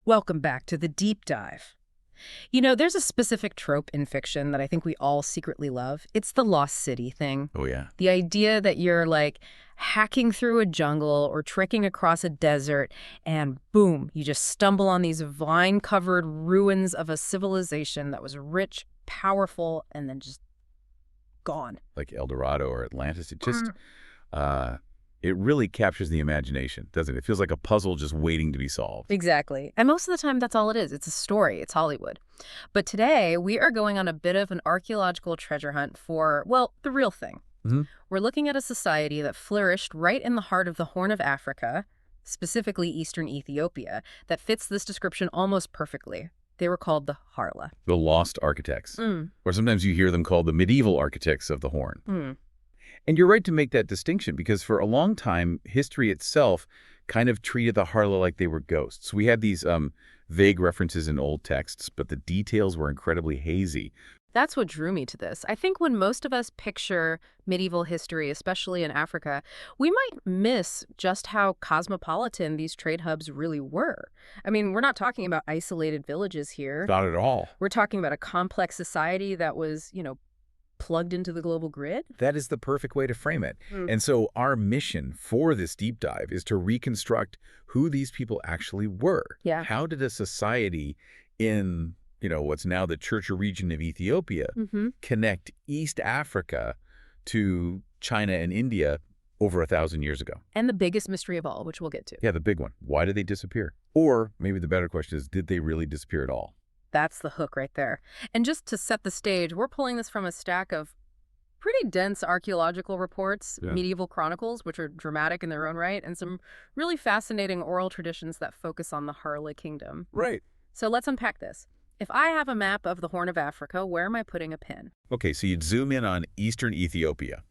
Welcome back to the deep dive. You know, there's a specific trope in fiction that I think we all secretly love. It's the lost city thing. Oh, yeah. The idea that you're like hacking through a jungle or trekking across a desert and boom, you just stumble on these vine-covered ruins of a civilization that was rich, powerful, and then just gone. Like El Dorado or Atlantis. Uh, it really captures the imagination, doesn't it? It feels like a puzzle just waiting to be solved. Exactly. And most of the time, that's all it is. It's a story. It's Hollywood. But today, we are going on a bit of an archaeological treasure hunt for, well, the real thing. Mm-hmm. We're looking at a society that flourished right in the heart of the Horn of Africa, specifically eastern Ethiopia, that fits this description almost perfectly. They were called the Harla. The lost architects. Or sometimes you hear them called the medieval architects of the Horn. And you're right to make that distinction because for a long time, history itself kind of treated the Harla like they were ghosts. We had these vague references in old texts, but the details were incredibly hazy. That's what drew me to this. I think when most of us picture medieval history, especially in Africa, we might miss just how cosmopolitan these trade hubs really were. I mean, we're not talking about isolated villages here. Not at all. We're talking about a complex society that was, plugged into the global grid. That is the perfect way to frame it. And so our mission for this deep dive is to reconstruct who these people actually were. Yeah. How did a society in what's now the Churchill region of Ethiopia, connect East Africa to China and India over 1,000 years ago? And the biggest mystery of all, which we'll get to. Yeah, the big one. Why did they disappear? Or maybe the better question is, did they really disappear at all? That's the hook right there. And just to set the stage, we're pulling this from a stack of pretty dense archaeological reports, medieval chronicles, which are dramatic in their own right, and some really fascinating oral traditions that focus on the Harla Kingdom. Right. So let's unpack this. If I have a map of the Horn of Africa, where am I putting a pin? Okay, so you'd zoom in on eastern Ethiopia,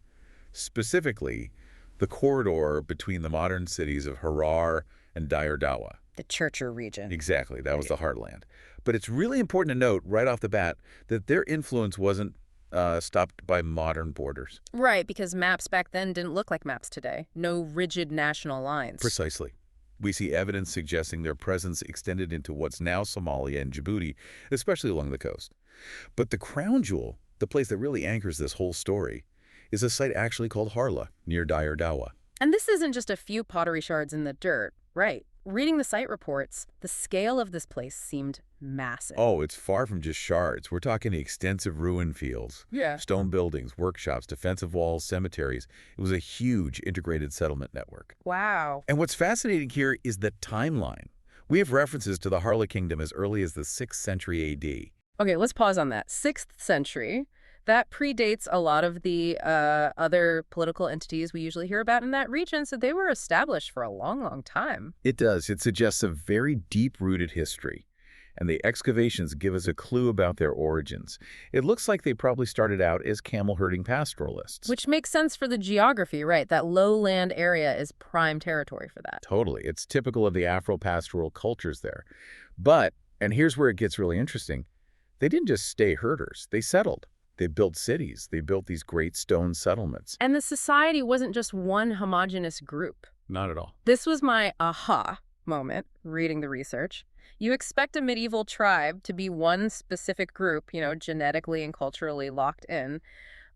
specifically the corridor between the modern cities of Harar and Dire Dawa. The Churchill region. Exactly, that was the heartland. But it's really important to note right off the bat that their influence wasn't stopped by modern borders. Right, because maps back then didn't look like maps today. No rigid national lines. Precisely. We see evidence suggesting their presence extended into what's now Somalia and Djibouti, especially along the coast. But the crown jewel, the place that really anchors this whole story, is a site actually called Harla, near Dire Dawa. And this isn't just a few pottery shards in the dirt, right? Reading the site reports, the scale of this place seemed massive. Oh, it's far from just shards. We're talking extensive ruin fields, stone buildings, workshops, defensive walls, cemeteries. It was a huge integrated settlement network. Wow. And what's fascinating here is the timeline. We have references to the Harla Kingdom as early as the 6th century AD. Okay, let's pause on that. 6th century. That predates a lot of the other political entities we usually hear about in that region, so they were established for a long, long time. It does. It suggests a very deep-rooted history, and the excavations give us a clue about their origins. It looks like they probably started out as camel-herding pastoralists. Which makes sense for the geography, right? That lowland area is prime territory for that. Totally. It's typical of the Afro-pastoral cultures there. But, and here's where it gets really interesting, they didn't just stay herders. They settled. They built cities. They built these great stone settlements. And the society wasn't just one homogenous group. Not at all. This was my aha moment reading the research. You expect a medieval tribe to be one specific group, genetically and culturally locked in,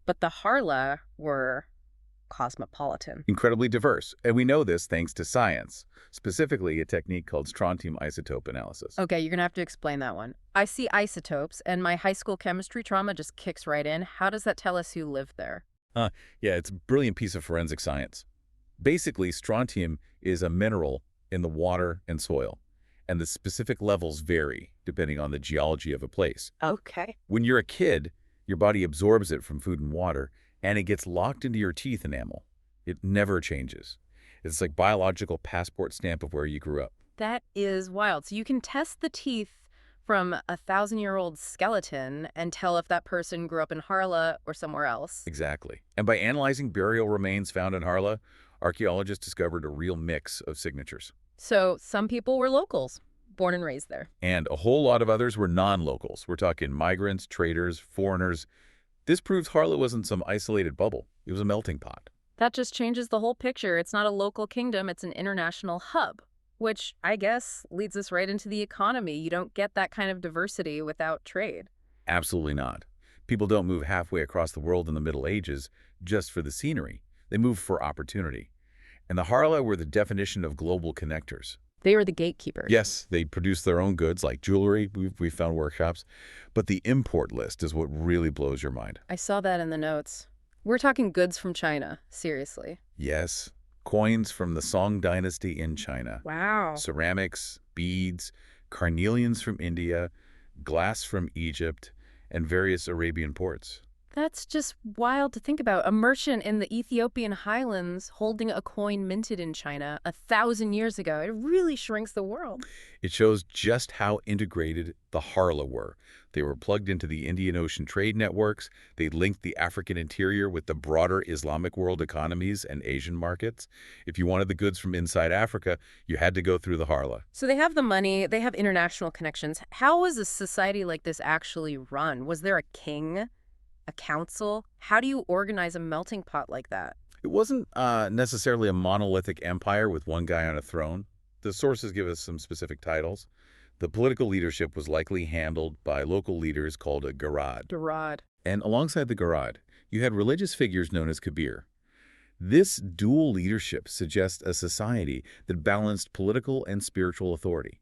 but the Harla were cosmopolitan. Incredibly diverse. And we know this thanks to science, specifically a technique called strontium isotope analysis. Okay, you're going to have to explain that one. I see isotopes, and my high school chemistry trauma just kicks right in. How does that tell us who lived there? Yeah, it's a brilliant piece of forensic science. Basically, strontium is a mineral in the water and soil, and the specific levels vary depending on the geology of a place. Okay. When you're a kid, your body absorbs it from food and water, and it gets locked into your teeth enamel. It never changes. It's like biological passport stamp of where you grew up. That is wild. So you can test the teeth from a 1,000-year-old skeleton and tell if that person grew up in Harla or somewhere else. Exactly. And by analyzing burial remains found in Harla, archaeologists discovered a real mix of signatures. So some people were locals, born and raised there. And a whole lot of others were non-locals. We're talking migrants, traders, foreigners. This proves Harla wasn't some isolated bubble. It was a melting pot. That just changes the whole picture. It's not a local kingdom, it's an international hub. Which, I guess, leads us right into the economy. You don't get that kind of diversity without trade. Absolutely not. People don't move halfway across the world in the Middle Ages just for the scenery. They move for opportunity. And the Harla were the definition of global connectors. They were the gatekeepers. Yes, they produced their own goods like jewelry. We found workshops. But the import list is what really blows your mind. I saw that in the notes. We're talking goods from China, seriously. Yes, coins from the Song dynasty in China. Wow. Ceramics, beads, carnelians from India, glass from Egypt, and various Arabian ports. That's just wild to think about. A merchant in the Ethiopian highlands holding a coin minted in China 1,000 years ago. It really shrinks the world. It shows just how integrated the Harla were. They were plugged into the Indian Ocean trade networks. They linked the African interior with the broader Islamic world economies and Asian markets. If you wanted the goods from inside Africa, you had to go through the Harla. So they have the money, they have international connections. How was a society like this actually run? Was there a king? A council? How do you organize a melting pot like that? It wasn't necessarily a monolithic empire with one guy on a throne. The sources give us some specific titles. The political leadership was likely handled by local leaders called a garad. Durad. And alongside the garad, you had religious figures known as kabir. This dual leadership suggests a society that balanced political and spiritual authority.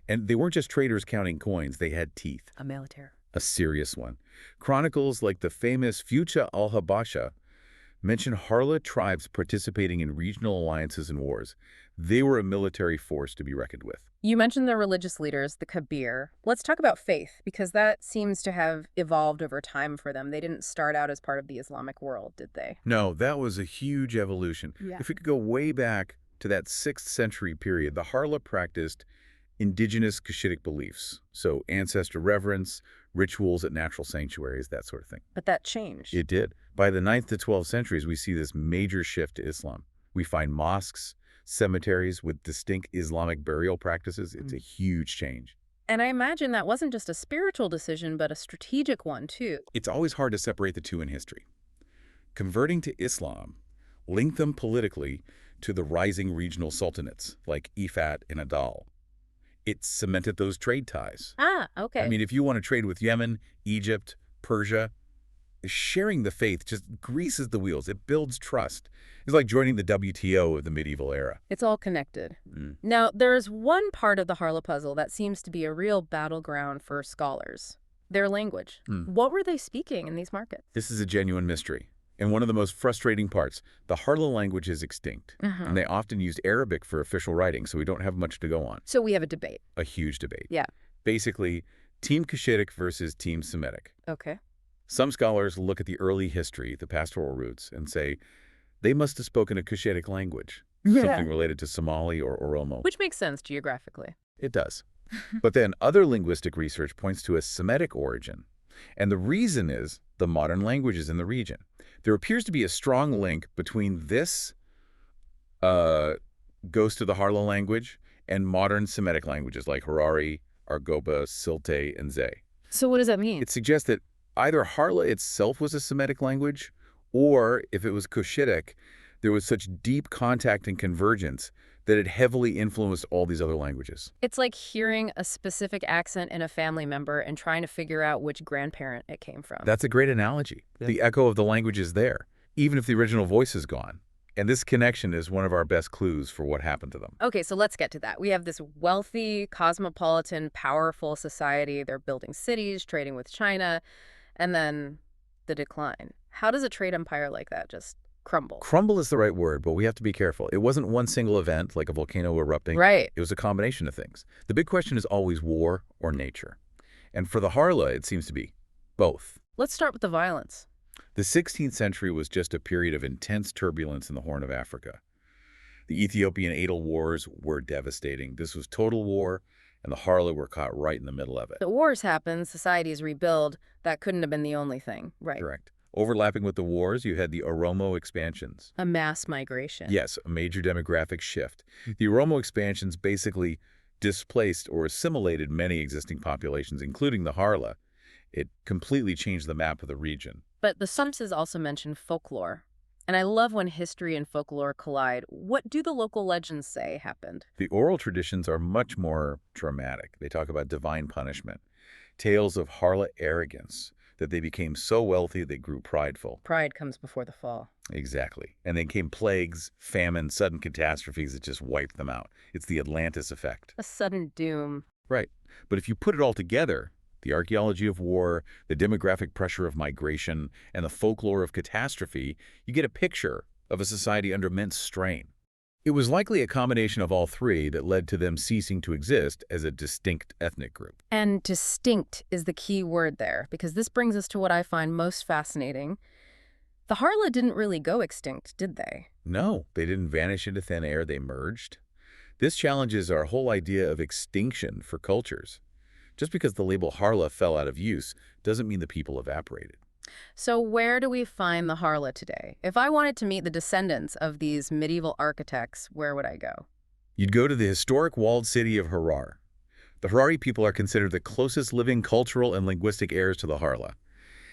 And they weren't just traders counting coins, they had teeth. A military. A serious one. Chronicles like the famous Fucha al-Habasha mention Harla tribes participating in regional alliances and wars. They were a military force to be reckoned with. You mentioned the religious leaders, the Kabir. Let's talk about faith, because that seems to have evolved over time for them. They didn't start out as part of the Islamic world, did they? No, that was a huge evolution. Yeah. If we could go way back to that 6th century period, the Harla practiced indigenous Cushitic beliefs. So ancestor reverence, rituals at natural sanctuaries, that sort of thing. But that changed. It did. By the 9th to 12th centuries, we see this major shift to Islam. We find mosques, cemeteries with distinct Islamic burial practices. It's a huge change. And I imagine that wasn't just a spiritual decision, but a strategic one, too. It's always hard to separate the two in history. Converting to Islam linked them politically to the rising regional sultanates like Ifat and Adal. It cemented those trade ties. Ah, okay. I mean, if you want to trade with Yemen, Egypt, Persia, sharing the faith just greases the wheels. It builds trust. It's like joining the WTO of the medieval era. It's all connected. Now, there's one part of the Harla puzzle that seems to be a real battleground for scholars. Their language. What were they speaking in these markets? This is a genuine mystery. And one of the most frustrating parts, the Harla language is extinct. And they often used Arabic for official writing, so we don't have much to go on. So we have a debate. A huge debate. Yeah. Basically, Team Cushitic versus Team Semitic. Okay. Some scholars look at the early history, the pastoral roots, and say they must have spoken a Cushitic language, something related to Somali or Oromo. Which makes sense geographically. It does. But then other linguistic research points to a Semitic origin. And the reason is the modern languages in the region. There appears to be a strong link between this ghost of the Harla language and modern Semitic languages like Harari, Argoba, Silte, and Zay. So what does that mean? It suggests that either Harla itself was a Semitic language, or if it was Cushitic, there was such deep contact and convergence that it heavily influenced all these other languages. It's like hearing a specific accent in a family member and trying to figure out which grandparent it came from. That's a great analogy. Yeah. The echo of the language is there, even if the original voice is gone. And this connection is one of our best clues for what happened to them. Okay, so let's get to that. We have this wealthy, cosmopolitan, powerful society. They're building cities, trading with China, and then the decline. How does a trade empire like that just crumble? Crumble is the right word, but we have to be careful. It wasn't one single event, like a volcano erupting. Right. It was a combination of things. The big question is always war or nature. And for the Harla, it seems to be both. Let's start with the violence. The 16th century was just a period of intense turbulence in the Horn of Africa. The Ethiopian Adal Wars were devastating. This was total war, and the Harla were caught right in the middle of it. The wars happen, societies rebuild. That couldn't have been the only thing, right? Correct. Overlapping with the wars, you had the Oromo expansions. A mass migration. Yes, a major demographic shift. The Oromo expansions basically displaced or assimilated many existing populations, including the Harla. It completely changed the map of the region. But the census also mentioned folklore. And I love when history and folklore collide. What do the local legends say happened? The oral traditions are much more dramatic. They talk about divine punishment, tales of Harla arrogance, that they became so wealthy they grew prideful. Pride comes before the fall. Exactly. And then came plagues, famine, sudden catastrophes that just wiped them out. It's the Atlantis effect. A sudden doom. Right. But if you put it all together, the archaeology of war, the demographic pressure of migration, and the folklore of catastrophe, you get a picture of a society under immense strain. It was likely a combination of all three that led to them ceasing to exist as a distinct ethnic group. And distinct is the key word there, because this brings us to what I find most fascinating. The Harla didn't really go extinct, did they? No, they didn't vanish into thin air, they merged. This challenges our whole idea of extinction for cultures. Just because the label Harla fell out of use doesn't mean the people evaporated. So where do we find the Harla today? If I wanted to meet the descendants of these medieval architects, where would I go? You'd go to the historic walled city of Harar. The Harari people are considered the closest living cultural and linguistic heirs to the Harla.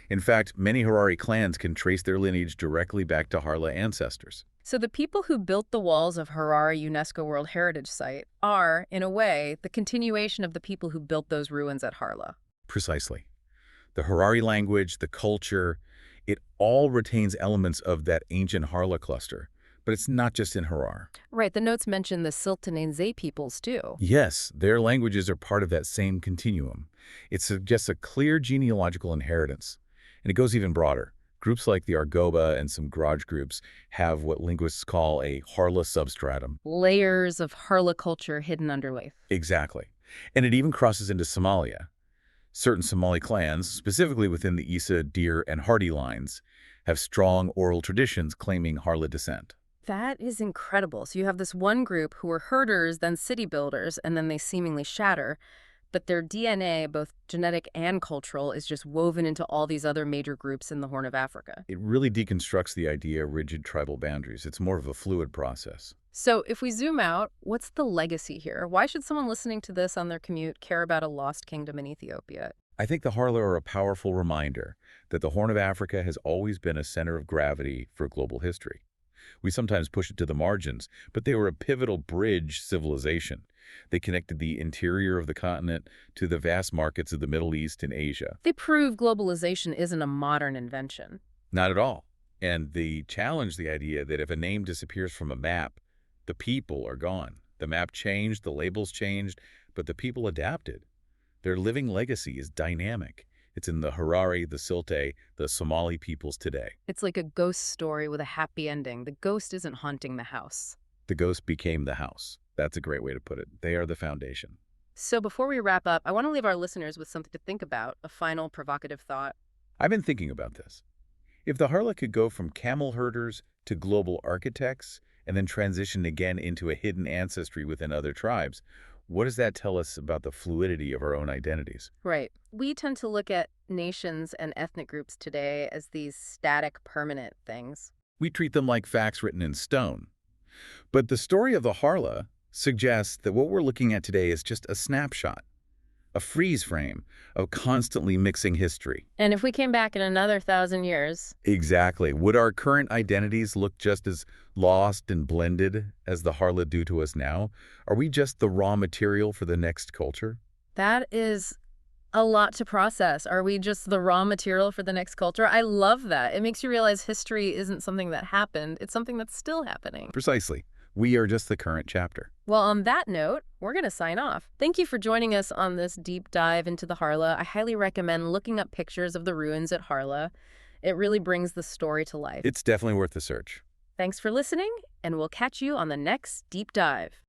In fact, many Harari clans can trace their lineage directly back to Harla ancestors. So the people who built the walls of Harar UNESCO World Heritage Site are, in a way, the continuation of the people who built those ruins at Harla. Precisely. The Harari language, the culture, it all retains elements of that ancient Harla cluster. But it's not just in Harar. Right, the notes mention the Siltanense peoples, too. Yes, their languages are part of that same continuum. It suggests a clear genealogical inheritance. And it goes even broader. Groups like the Argoba and some Grudge groups have what linguists call a Harla substratum. Layers of Harla culture hidden underneath. Exactly. And it even crosses into Somalia. Certain Somali clans, specifically within the Isa, Dir, and Hardy lines, have strong oral traditions claiming Harla descent. That is incredible. So you have this one group who were herders, then city builders, and then they seemingly shatter. But their DNA, both genetic and cultural, is just woven into all these other major groups in the Horn of Africa. It really deconstructs the idea of rigid tribal boundaries. It's more of a fluid process. So if we zoom out, what's the legacy here? Why should someone listening to this on their commute care about a lost kingdom in Ethiopia? I think the Harla are a powerful reminder that the Horn of Africa has always been a center of gravity for global history. We sometimes push it to the margins, but they were a pivotal bridge civilization. They connected the interior of the continent to the vast markets of the Middle East and Asia. They prove globalization isn't a modern invention. Not at all. And they challenge the idea that if a name disappears from a map, the people are gone. The map changed, the labels changed, but the people adapted. Their living legacy is dynamic. It's in the Harari, the Silte, the Somali peoples today. It's like a ghost story with a happy ending. The ghost isn't haunting the house. The ghost became the house. That's a great way to put it. They are the foundation. So before we wrap up, I want to leave our listeners with something to think about, a final provocative thought. I've been thinking about this. If the Harla could go from camel herders to global architects and then transition again into a hidden ancestry within other tribes, what does that tell us about the fluidity of our own identities? Right. We tend to look at nations and ethnic groups today as these static, permanent things. We treat them like facts written in stone. But the story of the Harla suggests that what we're looking at today is just a snapshot, a freeze frame of constantly mixing history. And if we came back in another 1,000 years... Exactly. Would our current identities look just as lost and blended as the Harla do to us now? Are we just the raw material for the next culture? That is a lot to process. Are we just the raw material for the next culture? I love that. It makes you realize history isn't something that happened. It's something that's still happening. Precisely. We are just the current chapter. Well, on that note, we're going to sign off. Thank you for joining us on this deep dive into the Harla. I highly recommend looking up pictures of the ruins at Harla. It really brings the story to life. It's definitely worth the search. Thanks for listening, and we'll catch you on the next deep dive.